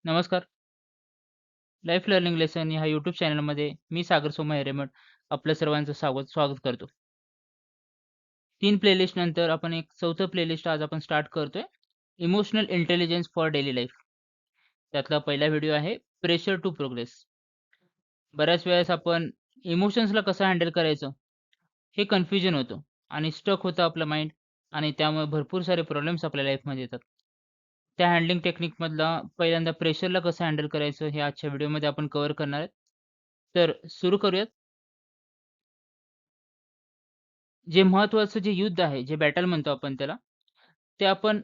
नमस्कार. Life learning lesson ह्या YouTube चॅनलमध्ये मी सागर सोमा हिरेमठ आपलं सर्वांचं स्वागत करतो. 3 प्लेलिस्ट नंतर आपण एक चौथं प्लेलिस्ट आज आपण स्टार्ट करतोय. Emotional intelligence for daily life. त्यातला पहिला व्हिडिओ आहे प्रेशर टू प्रोग्रेस. बऱ्याच वेळेस आपण इमोशन्सला कसं हँडल करायचं हे कन्फ्युजन होतं आणि स्टक होतं आपलं माइंड आणि त्यामुळे भरपूर सारे प्रॉब्लेम्स आपल्या लाईफमध्ये येतात. त्या हँडलिंग टेक्निकमधला पहिल्यांदा प्रेशरला कसं हँडल करायचं हे आजच्या व्हिडिओमध्ये आपण कव्हर करणार आहेत. तर सुरू करूयात. जे महत्त्वाचं जे युद्ध आहे, जे बॅटल म्हणतो आपण त्याला, ते आपण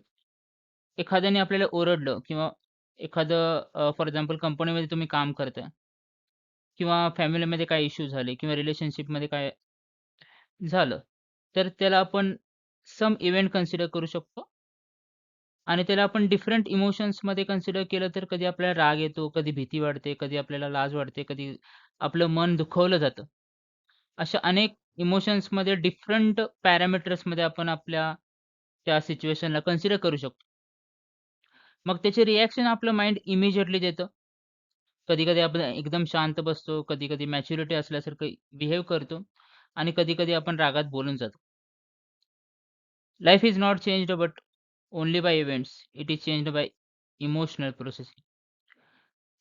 एखाद्याने आपल्याला ओरडलं किंवा एखादं फॉर एक्झाम्पल कंपनीमध्ये तुम्ही काम करताय किंवा फॅमिलीमध्ये काही इश्यू झाले किंवा रिलेशनशिपमध्ये काय झालं, तर त्याला आपण सम इव्हेंट कन्सिडर करू शकतो आणि त्याला आपण डिफरंट इमोशन्समध्ये कन्सिडर केलं तर कधी आपल्याला राग येतो, कधी भीती वाटते, कधी आपल्याला लाज वाटते, कधी आपलं मन दुखावलं जातं. अशा अनेक इमोशन्समध्ये डिफरंट पॅरामीटर्समध्ये आपण आपल्या त्या सिच्युएशनला कन्सिडर करू शकतो. मग त्याचे रिएक्शन आपलं माइंड इमिडिएटली देतं. कधी-कधी आपण एकदम शांत बसतो, कधी-कधी मॅच्युरिटी असल्यासारखं बिहेव करतो आणि कधी-कधी आपण रागात बोलून जातो. Life is not changed but only by events. It is changed by emotional processing.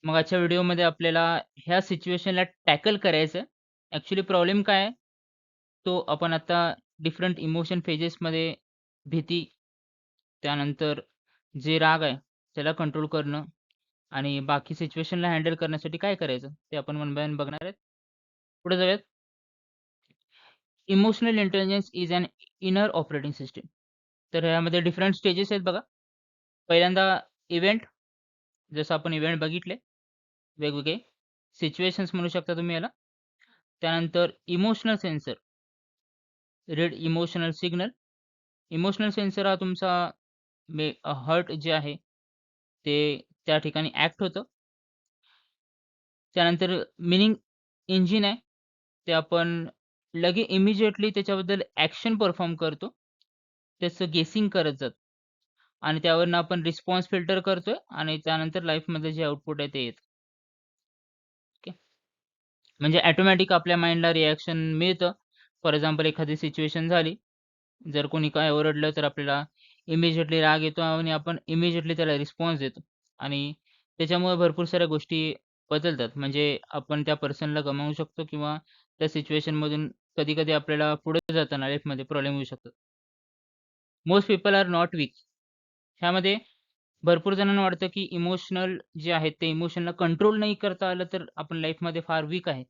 मग आजच्या व्हिडिओमध्ये आपल्याला ह्या सिच्युएशनला टॅकल करायचं आहे. ॲक्चुअली प्रॉब्लेम काय आहे? तो आपण आता डिफरंट इमोशन फेजेसमध्ये भीती, त्यानंतर जे राग आहे त्याला कंट्रोल करणं आणि बाकी सिच्युएशनला हँडल करण्यासाठी काय करायचं ते आपण वन बाय वन बघणार आहेत. पुढे जाऊयात. Emotional intelligence is an inner operating system. तर ह्यामध्ये डिफरंट स्टेजेस आहेत बघा. पहिल्यांदा इव्हेंट, जसं आपण इव्हेंट बघितले वेगवेगळे सिच्युएशन्स म्हणू शकता तुम्ही याला. त्यानंतर emotional sensor, read emotional signal. Emotional sensor हा तुमचा हर्ट जे आहे ते त्या ठिकाणी ॲक्ट होतं. त्यानंतर मीनिंग इंजिन आहे. ते आपण इमिडिएटली त्याच्याबद्दल ॲक्शन परफॉर्म करतो. त्याचं गेसिंग करत जातो आणि त्यावरनं आपण रिस्पॉन्स फिल्टर करतोय आणि त्यानंतर लाईफमध्ये जे आउटपुट आहे ते येतं. ओके. म्हणजे ऑटोमॅटिक आपल्या माइंडला रिएक्शन मिळतं. फॉर एक्झाम्पल एखादी सिच्युएशन झाली. जर कोणी काय ओरडलं तर आपल्याला इमिडिएटली राग येतो आणि आपण इमिडिएटली त्याला रिस्पॉन्स देतो आणि त्याच्यामुळे भरपूर साऱ्या गोष्टी बदलतात. म्हणजे आपण त्या पर्सनला गमावू शकतो किंवा त्या सिच्युएशनमधून कधी-कधी आपल्याला पुढे जाताना लाईफमध्ये प्रॉब्लेम येऊ शकतात. Most people are not weak. ह्यामध्ये भरपूर जणांना वाटतं, की इमोशनल जे आहेत ते इमोशनला कंट्रोल नाही करता आलं तर आपण लाईफमध्ये फार वीक आहे.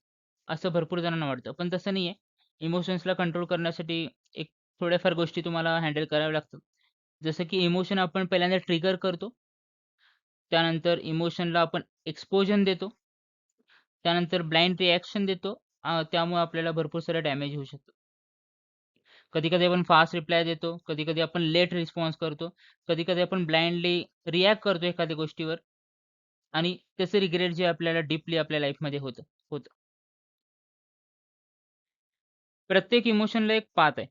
असं भरपूर जणांना वाटतं. पण तसं नाहीये. इमोशन्सला कंट्रोल करण्यासाठी एक थोड्याफार गोष्टी तुम्हाला हँडल कराव्या लागतात. जसं की इमोशन आपण पहिल्यांदा ट्रिगर करतो. त्यानंतर इमोशनला आपण एक्सपोजन देतो. त्यानंतर ब्लाइंड रिएक्शन देतो. त्यामुळे आपल्याला भरपूर सारा डॅमेज होऊ शकतो. कधी-कधी आपण फास्ट रिप्लाय देतो, कधी-कधी आपण लेट रिस्पॉन्स करतो, कधी-कधी आपण ब्लाइंडली रिएक्ट करतो एखाद्या गोष्टीवर आणि त्याचं रिग्रेट जे आपल्याला डीपली आपल्या लाईफमध्ये होतं होतं. प्रत्येक इमोशनला एक पाथ आहे.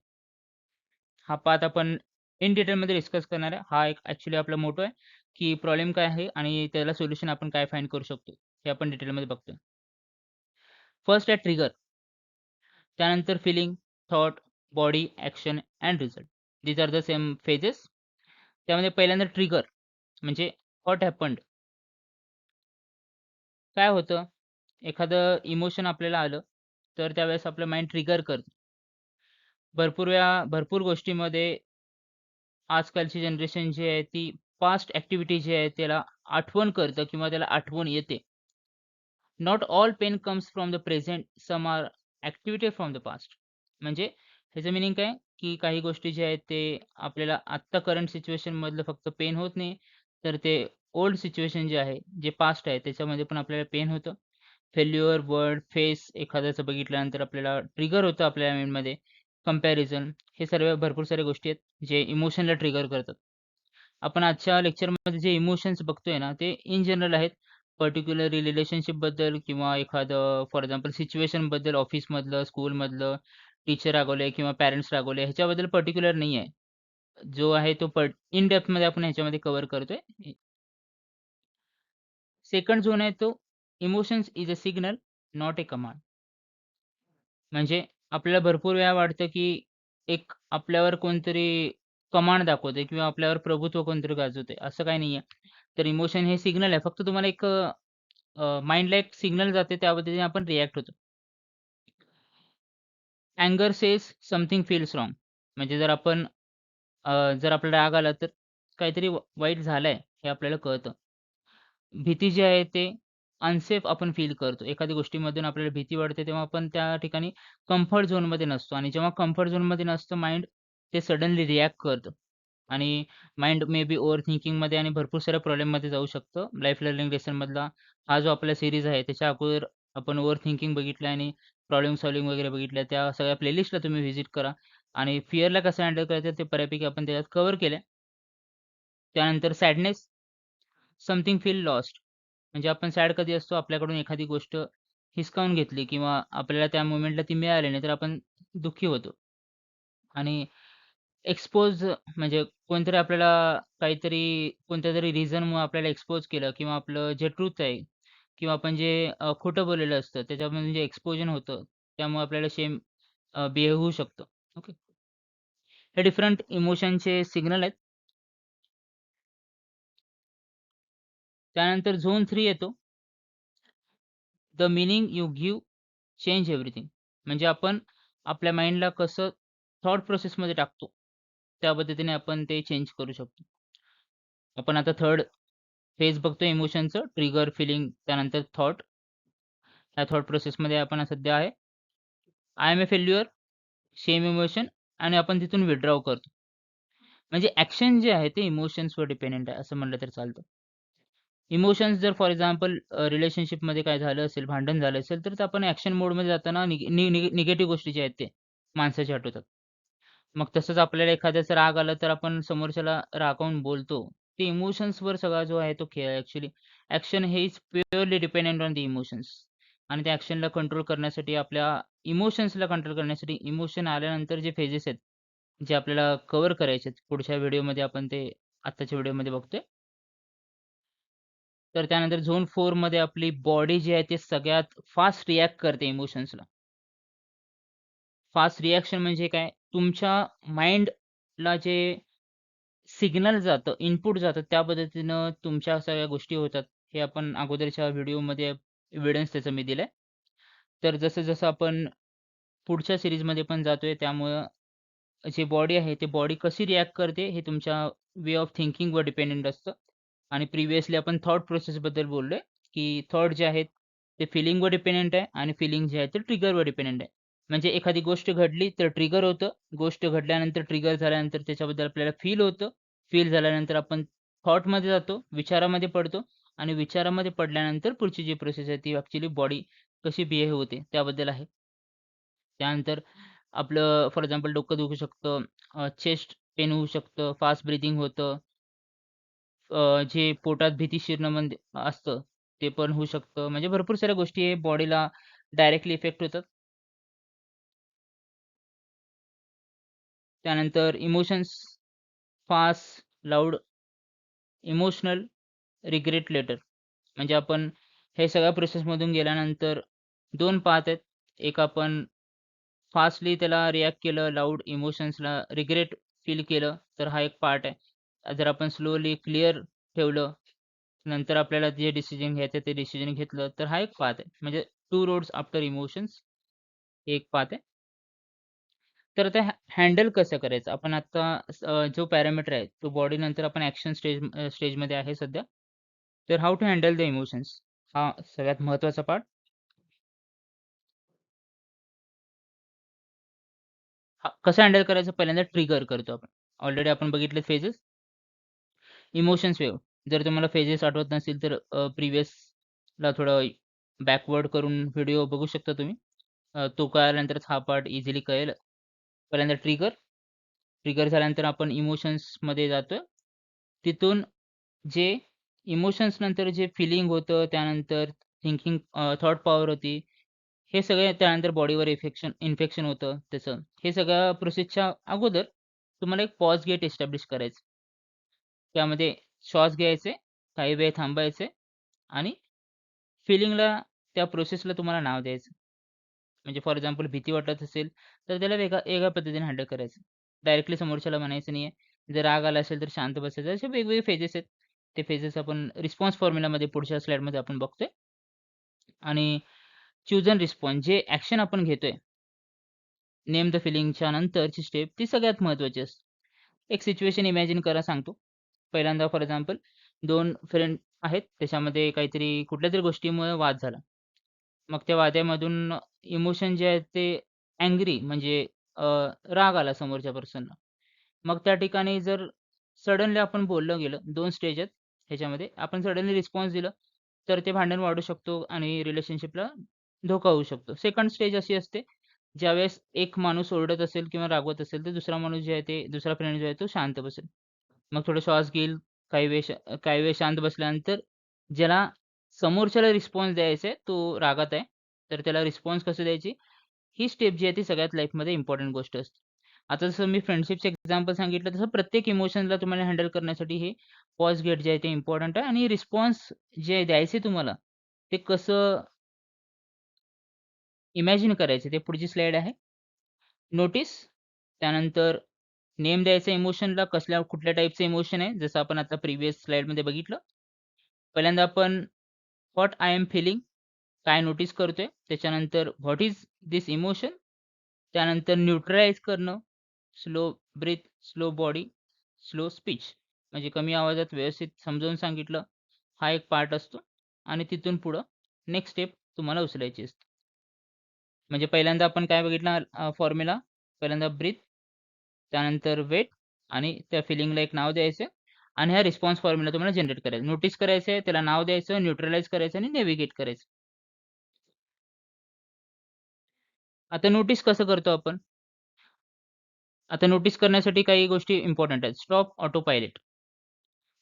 हा पाथ आपण इन डिटेलमध्ये डिस्कस करणार आहे. हा एक ॲक्चुअली आपला मोटो आहे, की प्रॉब्लेम काय आहे आणि त्याला सोल्युशन आपण काय फाइंड करू शकतो, हे आपण डिटेलमध्ये बघतोय. फर्स्ट आहे ट्रिगर, त्यानंतर feeling, thought, body, action and result. These are the same phases. त्यामध्ये पहिल्यांदा ट्रिगर म्हणजे व्हॉट हॅपन्ड. काय होतं, एखादं इमोशन आपल्याला आलं, तर त्यावेळेस आपलं माइंड ट्रिगर करतं. भरपूर वेळा भरपूर गोष्टीमध्ये आजकालची जनरेशन जी आहे ती पास्ट ॲक्टिव्हिटी जी आहे त्याला आठवण करतं किंवा त्याला आठवण येते. Not all pain comes from the present, some are activity from the past. म्हणजे ह्याचं मीनिंग काय, की काही गोष्टी ज्या आहेत ते आपल्याला आत्ता करंट सिच्युएशनमधलं फक्त पेन होत नाही, तर ते ओल्ड सिच्युएशन जे आहे, जे पास्ट आहे त्याच्यामध्ये पण आपल्याला पेन होतं. फेल्युअर, वर्ड, फेस एखाद्याचं बघितल्यानंतर आपल्याला ट्रिगर होतं आपल्या माइंडमध्ये. कंपॅरिझन हे सर्व भरपूर साऱ्या गोष्टी आहेत, जे इमोशनला ट्रिगर करतात. आपण आजच्या लेक्चरमध्ये जे इमोशन्स बघतोय ना, ते इन जनरल आहेत. पर्टिक्युलरली रिलेशनशिपबद्दल किंवा एखादं फॉर एक्झाम्पल सिच्युएशनबद्दल ऑफिसमधलं, स्कूलमधलं, टीचर रागवले किंवा पॅरेंट्स रागवले ह्याच्याबद्दल पर्टिक्युलर नाही आहे. जो आहे तो इन डेप्थमध्ये आपण ह्याच्यामध्ये कव्हर करतोय. सेकंड झोन आहे तो emotions is a signal, not a command. म्हणजे आपल्याला भरपूर वेळा वाटतं, की एक आपल्यावर कोणतरी कमांड दाखवतंय किंवा आपल्यावर प्रभुत्व कोणतरी गाजवतंय. असं काही नाहीये. तर इमोशन हे सिग्नल आहे. फक्त तुम्हाला एक माइंडला एक सिग्नल जाते त्या पद्धतीने आपण रिएक्ट होतो. अँगर सेज समथिंग फील्स रॉंग. म्हणजे जर आपल्याला राग आला तर काहीतरी वाईट झालंय हे आपल्याला कळतं. भीती जी आहे ते अनसेफ आपण फील करतो. एखाद्या गोष्टीमधून आपल्याला भीती वाटते तेव्हा आपण त्या ठिकाणी कम्फर्ट झोनमध्ये नसतो आणि जेव्हा कम्फर्ट झोनमध्ये नसतं माइंड ते सडनली रिएक्ट करतं आणि माइंड मे बी ओव्हर थिंकिंगमध्ये आणि भरपूर साऱ्या प्रॉब्लेममध्ये जाऊ शकतं. लाईफ लर्निंग लेसनमधला हा जो आपला सीरीज आहे त्याच्या अगोदर आपण ओव्हर थिंकिंग बघितलं आणि प्रॉब्लेम सॉल्व्हिंग वगैरे बघितल्या. त्या सगळ्या प्लेलिस्टला तुम्ही व्हिजिट करा आणि फिअरला कसं हँडल करायचं ते बऱ्यापैकी आपण त्याच्यात कव्हर केलंय. त्यानंतर सॅडनेस, समथिंग फील लॉस्ट. म्हणजे आपण सॅड कधी असतो आपल्याकडून एखादी गोष्ट हिसकावून घेतली किंवा आपल्याला त्या मोमेंटला ती मिळाली नाही तर आपण दुःखी होतो. आणि एक्सपोज म्हणजे कोणतरी आपल्याला काहीतरी कोणत्यातरी रिझनमुळे आपल्याला एक्सपोज केलं किंवा आपलं जे ट्रुथ आहे किंवा आपण जे खोटं बोललेलं असतं त्याच्यामधून जे एक्सपोजन होतं त्यामुळे आपल्याला शेम बिहेव होऊ शकतो. ओके. हे डिफरंट इमोशनचे सिग्नल आहेत. त्यानंतर झोन 3 येतो. The meaning you give change everything. म्हणजे आपण आपल्या माइंडला कसं थॉट प्रोसेसमध्ये टाकतो, त्या पद्धतीने आपण ते चेंज करू शकतो. आपण आता थर्ड फेज बघतोय इमोशनचं ट्रिगर, फीलिंग त्यानंतर थॉट. ह्या थॉट प्रोसेसमध्ये आपण सध्या आहे. I am a failure, same emotion आणि आपण तिथून विथड्रॉ करतो. म्हणजे ॲक्शन जे आहे ते इमोशन्सवर डिपेंडंट आहे असं म्हटलं तर चालतं. इमोशन्स जर फॉर एक्झाम्पल रिलेशनशिपमध्ये काय झालं असेल, भांडण झालं असेल, तर ते आपण ॲक्शन मोडमध्ये जाताना निगेटिव्ह गोष्टी जे आहेत ते माणसाचे आठवतात. मग तसंच आपल्याला एखाद्याचा राग आला, तर आपण समोरच्याला रागावून बोलतो. ते इमोशन्सवर सगळा जो आहे तो खेळ आहे ॲक्चुअली. ॲक्शन हे is purely dependent on the emotions आणि त्या ॲक्शनला कंट्रोल करण्यासाठी आपल्या इमोशन्सला कंट्रोल करण्यासाठी इमोशन आल्यानंतर जे फेजेस आहेत, जे आपल्याला कव्हर करायचे आहेत. पुढच्या व्हिडिओमध्ये आपण ते आत्ताच्या व्हिडिओमध्ये बघतोय. तर त्यानंतर झोन 4 मध्ये आपली बॉडी जी आहे ती सगळ्यात फास्ट रिएक्ट करते इमोशन्सला. फास्ट रिएक्शन म्हणजे काय? तुमच्या माइंडला जे सिग्नल जातं, इनपुट जातं त्या पद्धतीनं तुमच्या सगळ्या गोष्टी होतात. हे आपण अगोदरच्या व्हिडिओमध्ये एव्हिडन्स त्याचं मी दिलंय. तर जसं-जसं आपण पुढच्या सीरीजमध्ये पण जातोय त्यामुळं जी बॉडी आहे, ती बॉडी कशी रिएक्ट करते हे तुमच्या वे ऑफ थिंकिंगवर डिपेंडंट असतं. आणि प्रिव्हियसली आपण थॉट प्रोसेसबद्दल बोललोय, की थॉट जे आहेत ते फिलिंगवर डिपेंडंट आहे आणि फिलिंग जे आहे ते ट्रिगरवर डिपेंडंट आहे. म्हणजे एखादी गोष्ट घडली तर ट्रिगर होतं. गोष्ट घडल्यानंतर ट्रिगर झाल्यानंतर त्याच्याबद्दल आपल्याला फील होतं. फील झाल्यानंतर आपण थॉटमध्ये जातो, विचारामध्ये पडतो आणि विचारामध्ये पडल्यानंतर पुढची जी प्रोसेस आहे ती ॲक्चुअली बॉडी कशी बिहेव होते त्याबद्दल आहे. त्यानंतर आपलं फॉर एक्झाम्पल डोकं दुखू शकतं, चेस्ट पेन होऊ शकतं, फास्ट ब्रीथिंग होतं. जे पोटात भीती शिरणं म्हणजे असतं, ते पण होऊ शकतं. म्हणजे भरपूर साऱ्या गोष्टी आहे बॉडीला डायरेक्टली इफेक्ट होतात. त्यानंतर emotions fast, loud, emotional, regret later. म्हणजे आपण हे सगळ्या प्रोसेसमधून गेल्यानंतर 2 पाथ आहेत. एक आपण फास्टली त्याला रिएक्ट केलं, लाऊड इमोशन्सला रिग्रेट फील केलं, तर हा एक पार्ट आहे. जर आपण स्लोली क्लिअर ठेवलं, नंतर आपल्याला जे डिसिजन घ्यायचं ते डिसिजन घेतलं, तर हा एक पाथ आहे. म्हणजे 2 रोड्स आफ्टर इमोशन्स एक पाथ आहे. तर ते हँडल कसं करायचं? आपण आता जो पॅरामीटर आहे, तो बॉडी नंतर आपण ॲक्शन स्टेजमध्ये आहे सध्या. तर how to handle the emotions हा सगळ्यात महत्त्वाचा पार्ट. कसं हँडल करायचं? पहिल्यांदा ट्रिगर करतो आपण. ऑलरेडी आपण बघितले फेजेस. Emotions wave. जर तुम्हाला फेजेस आठवत नसतील तर प्रिव्हियसला थोडं बॅकवर्ड करून व्हिडिओ बघू शकता तुम्ही. तो कळाल्यानंतरच हा पार्ट इझिली कळेल. पहिल्यांदा ट्रिगर. ट्रिगर झाल्यानंतर आपण इमोशन्समध्ये जातोय. तिथून जे इमोशन्स नंतर जे फीलिंग होतं, त्यानंतर थिंकिंग थॉट पॉवर होती. हे सगळे त्यानंतर बॉडीवर इन्फेक्शन होतं त्याचं. हे सगळ्या प्रोसेसच्या अगोदर तुम्हाला एक पॉज गेट एस्टॅब्लिश करायचं. त्यामध्ये श्वास घ्यायचे, काही वेळ थांबायचे आणि फीलिंगला त्या प्रोसेसला तुम्हाला नाव द्यायचं. म्हणजे फॉर एक्झाम्पल भीती वाटत असेल, तर त्याला वेगळ्या वेगळ्या पद्धतीने हँडल करायचं. डायरेक्टली समोरच्याला म्हणायचं नाहीये. जर राग आला असेल तर शांत बसायचं. असे वेगवेगळे फेजेस आहेत. ते फेजेस आपण रिस्पॉन्स फॉर्म्युलामध्ये पुढच्या स्लाईडमध्ये आपण बघतोय. आणि चूज एंड रिस्पॉन्स जे ॲक्शन आपण घेतोय, नेम द फीलिंगच्या नंतरची स्टेप ती सगळ्यात महत्त्वाची असते. एक सिच्युएशन इमॅजिन करा सांगतो. पहिल्यांदा फॉर एक्झाम्पल 2 फ्रेंड आहेत. त्याच्यामध्ये काहीतरी कुठल्यातरी गोष्टीमुळे वाद झाला. मग त्या वादामधून इमोशन जे आहेत ते अँग्री म्हणजे अ, राग आला समोरच्या पर्सनला. मग त्या ठिकाणी जर सडनली आपण बोललं गेलं 2 स्टेज आहेत ह्याच्यामध्ये. आपण सडनली रिस्पॉन्स दिलं, तर ते भांडण वाढू शकतो आणि रिलेशनशिपला धोका होऊ शकतो. सेकंड स्टेज अशी असते, ज्यावेळेस एक माणूस ओरडत असेल किंवा रागवत असेल, तर दुसरा माणूस जे आहे ते दुसरा फ्रेंड जो आहे तो शांत बसेल. मग थोडा श्वास घेईल, काही वेळ शांत बसल्यानंतर ज्याला समोरच्याला रिस्पॉन्स द्यायचा आहे, तो रागात आहे, तर त्याला रिस्पॉन्स कसं द्यायची, ही स्टेप जी आहे ती सगळ्यात लाईफमध्ये इम्पोर्टंट गोष्ट असते. आता जसं मी फ्रेंडशिपचं एक्झाम्पल सांगितलं, तसं प्रत्येक इमोशनला तुम्हाला हँडल करण्यासाठी हे पॉज गेट जे आहे ते इम्पोर्टंट आहे आणि रिस्पॉन्स जे द्यायचे तुम्हाला, ते कसं इमॅजिन करायचं ते पुढची स्लाईड आहे. नोटीस, त्यानंतर नेम द्यायचा इमोशनला कुठल्या टाइपचं इमोशन आहे, जसं आपण आता प्रिव्हियस स्लाईडमध्ये बघितलं. पहिल्यांदा आपण व्हॉट आय एम फीलिंग काय नोटीस करतोय. त्याच्यानंतर व्हॉट इज धिस इमोशन. त्यानंतर न्यूट्रलाइज करणं, slow breath, slow body, slow speech. म्हणजे कमी आवाजात व्यवस्थित समजावून सांगितलं. हा एक पार्ट असतो आणि तिथून पुढं नेक्स्ट स्टेप तुम्हाला उचलायची असते. म्हणजे पहिल्यांदा आपण काय बघितलं फॉर्म्युला. पहिल्यांदा ब्रीथ, त्यानंतर वेट आणि त्या फिलिंगला एक नाव द्यायचं आणि हा रिस्पॉन्स फॉर्म्युला तुम्हाला जनरेट करायचा. नोटीस करायचं आहे, त्याला नाव द्यायचं, न्यूट्रलाइज करायचं आणि नेव्हिगेट करायचं. आता नोटीस कसं करतो आपण? आता नोटीस करण्यासाठी काही गोष्टी इम्पोर्टंट आहेत. स्टॉप ऑटो पायलट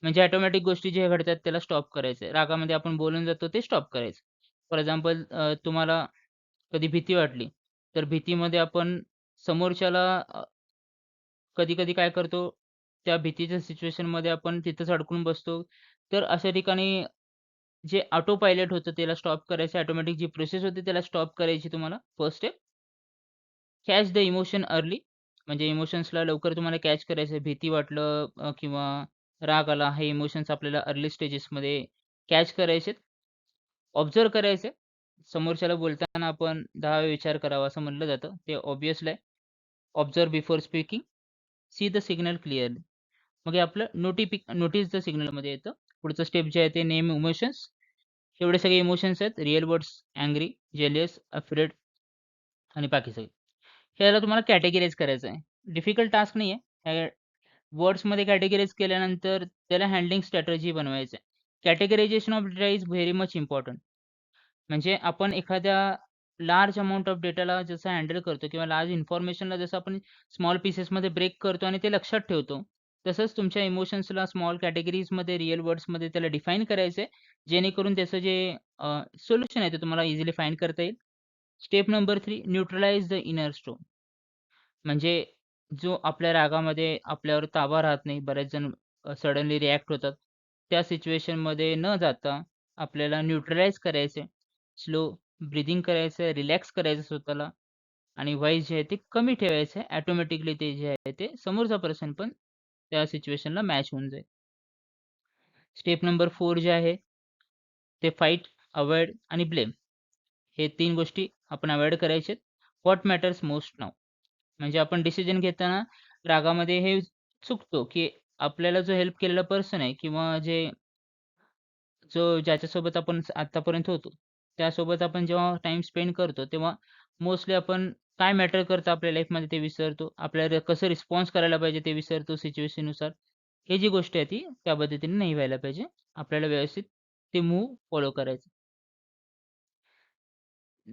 म्हणजे ऑटोमॅटिक गोष्टी ज्या घडतात त्याला स्टॉप करायचं रागामध्ये आपण बोलून जातो ते स्टॉप करायचं. फॉर एक्झाम्पल तुम्हाला कधी भीती वाटली, तर भीतीमध्ये आपण समोरच्याला कधी-कधी काय करतो, त्या भीतीच्या सिच्युएशनमध्ये आपण तिथंच अडकून बसतो. तर अशा ठिकाणी जे ऑटो पायलट होतं त्याला स्टॉप करायचं, ऑटोमॅटिक जी प्रोसेस होती त्याला स्टॉप करायची तुम्हाला first step. Catch the emotion early म्हणजे इमोशन्सला लवकर तुम्हाला कॅच करायचं आहे. भीती वाटलं किंवा राग आला हे इमोशन्स आपल्याला अर्ली स्टेजेसमध्ये कॅच करायचे ऑब्झर्व्ह करायचे. समोरच्याला बोलताना आपण 10 वेळा विचार करावा असं म्हटलं जातं. ते ऑब्व्हियसली आहे. Observe before speaking, see the signal clearly. मग हे आपलं नोटीस द सिग्नलमध्ये येतं. पुढचं स्टेप जे आहे ते नेम इमोशन्स. एवढे सगळे इमोशन्स आहेत. Real words, angry, jealous, afraid आणि बाकी सगळे. ह्याला तुम्हाला कॅटेगराईज करायचं आहे. डिफिकल्ट टास्क नाही आहे. वर्ड्समध्ये कॅटेगराईज केल्यानंतर त्याला हँडलिंग स्ट्रॅटेजी बनवायचं आहे. Categorisation of data is very much important. म्हणजे आपण एखाद्या लार्ज अमाउंट ऑफ डेटाला जसं हँडल करतो किंवा लार्ज इन्फॉर्मेशनला जसं आपण स्मॉल पीसेसमध्ये ब्रेक करतो आणि ते लक्षात ठेवतो. तसंच तुमच्या इमोशन्सला स्मॉल कॅटेगरीजमध्ये, रिअल वर्ड्समध्ये त्याला डिफाईन करायचं आहे. जेणेकरून त्याचं जे सोल्युशन आहे ते तुम्हाला इझिली फाईंड करता येईल. Step number 3 neutralise the inner stone. म्हणजे जो आपल्या रागामध्ये आपल्यावर ताबा राहत नाही. बरेच जण सडनली रिएक्ट होतात. त्या सिच्युएशनमध्ये न जाता आपल्याला न्यूट्रलाइज करायचं आहे. स्लो ब्रीथिंग करायचं रिलॅक्स करायचं स्वतःला आणि व्हॉईस जे आहे ते कमी ठेवायचं आहे. ऑटोमॅटिकली ते जे आहे ते समोरचा पर्सन पण त्या सिच्युएशनला मॅच होऊन जाईल. स्टेप नंबर 4 जे आहे ते फाईट, अव्हॉइड आणि ब्लेम. हे 3 गोष्टी आपण अव्हॉइड करायचे व्हॉट मॅटर्स मोस्ट नाऊ. म्हणजे आपण डिसिजन घेताना रागामध्ये हे चुकतो, की आपल्याला जो हेल्प केलेला पर्सन आहे किंवा ज्याच्यासोबत आपण आत्तापर्यंत होतो, त्यासोबत आपण जेव्हा टाईम स्पेंड करतो, तेव्हा मोस्टली आपण काय मॅटर करतं आपल्या लाईफमध्ये ते विसरतो. आपल्याला कसं रिस्पॉन्स करायला पाहिजे ते विसरतो सिच्युएशननुसार. ही जी गोष्ट आहे ती त्या पद्धतीने नाही व्हायला पाहिजे. आपल्याला व्यवस्थित ते मूव्ह फॉलो करायचं.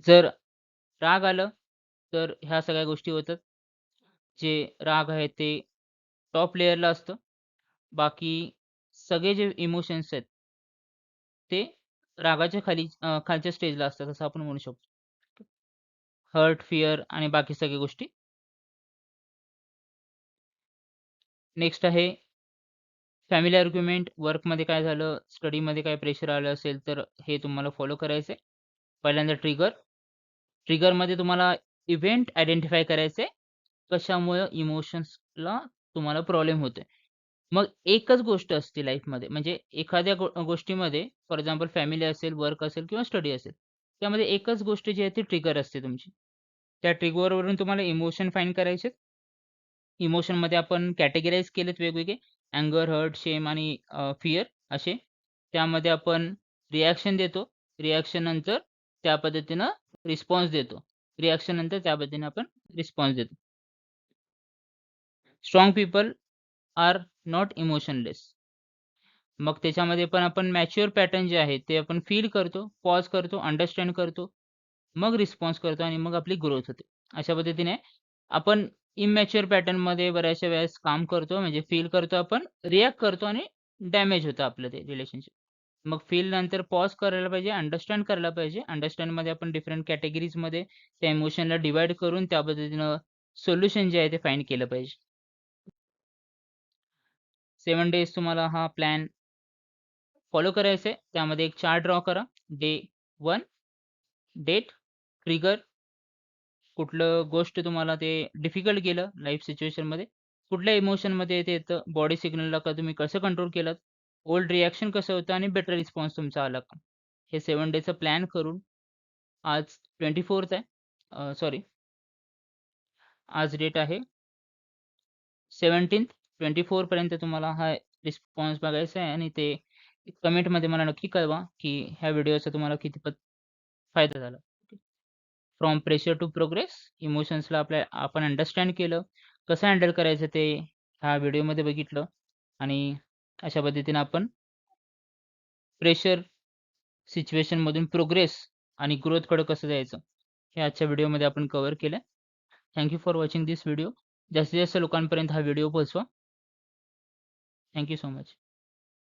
जर राग आलं, तर ह्या सगळ्या गोष्टी होतात. जे राग आहे ते टॉप लेयरला असतं. बाकी सगळे जे इमोशन्स आहेत, ते रागाच्या खालच्या स्टेजला असतात असं आपण म्हणू शकतो. हर्ट, फिअर आणि बाकी सगळ्या गोष्टी. नेक्स्ट आहे फॅमिली आर्ग्युमेंट, वर्कमध्ये काय झालं, स्टडीमध्ये काय प्रेशर आलं असेल, तर हे तुम्हाला फॉलो करायचं आहे. पहिल्यांदा ट्रिगरमध्ये तुम्हाला इव्हेंट आयडेंटिफाय करायचे कशामुळं इमोशन्सला तुम्हाला प्रॉब्लेम होतोय. मग एकच गोष्ट असते लाईफमध्ये म्हणजे एखाद्या गोष्टीमध्ये फॉर एक्झाम्पल फॅमिली असेल, वर्क असेल किंवा स्टडी असेल. त्यामध्ये एकच गोष्ट जी आहे ती ट्रिगर असते तुमची. त्या ट्रिगरवरून तुम्हाला इमोशन फाइंड करायचे. इमोशनमध्ये आपण कॅटेगराईज केलेत वेगवेगळे अँगर, हर्ट, शेम आणि फिअर असे. त्यामध्ये आपण रिएक्शन देतो. रिएक्शन नंतर त्या पद्धतीनं रिस्पॉन्स देतो. रिएक्शन नंतर त्या पद्धतीने आपण रिस्पॉन्स देतो. Strong people are not emotionless. मग त्याच्यामध्ये पण आपण मॅच्युअर पॅटर्न जे आहे ते आपण फील करतो, पॉज करतो, अंडरस्टँड करतो. मग रिस्पॉन्स करतो आणि मग आपली ग्रोथ होते. अशा पद्धतीने आपण इमॅच्युअर पॅटर्नमध्ये बऱ्याचशा वेळेस काम करतो म्हणजे फील करतो आपण, रिएक्ट करतो आणि डॅमेज होतं आपलं ते रिलेशनशिप. मग फील नंतर पॉज करायला पाहिजे, अंडरस्टँड करायला पाहिजे. अंडरस्टँडमध्ये आपण डिफरंट कॅटेगरीजमध्ये त्या इमोशनला डिव्हाईड करून त्या पद्धतीनं सोल्युशन जे आहे ते फाइंड केलं पाहिजे. 7 डेज तुम्हाला हा प्लॅन फॉलो करायचा आहे. त्यामध्ये एक चार्ट ड्रॉ करा. डे 1 डेट, ट्रिगर, कुठलं गोष्ट तुम्हाला ते डिफिकल्ट गेलं लाईफ सिच्युएशनमध्ये, कुठल्या इमोशनमध्ये ते येतं, बॉडी सिग्नलला का तुम्ही कसं कंट्रोल केलात, ओल्ड रिएक्शन कसं होतं आणि बेटर रिस्पॉन्स तुमचा आला का? हे 7 डेजचं प्लॅन करून आज 24th आहे. सॉरी आज डेट आहे 17th. 24 पर्यंत तुम्हाला हा रिस्पॉन्स बघायचा आहे आणि ते कमेंटमध्ये मला नक्की कळवा, की ह्या व्हिडिओचा तुम्हाला कितपत फायदा झाला. From pressure to progress. इमोशन्सला आपण अंडरस्टँड केलं. कसं हँडल करायचं ते ह्या व्हिडिओमध्ये बघितलं आणि अशा पद्धतीने आपण प्रेशर सिच्युएशनमधून प्रोग्रेस आणि ग्रोथकडे कसं जायचं, हे आजच्या व्हिडिओमध्ये आपण कव्हर केलं. Thank you for watching this video. जास्तीत जास्त लोकांपर्यंत हा व्हिडिओ पोहोचवा. Thank you so much.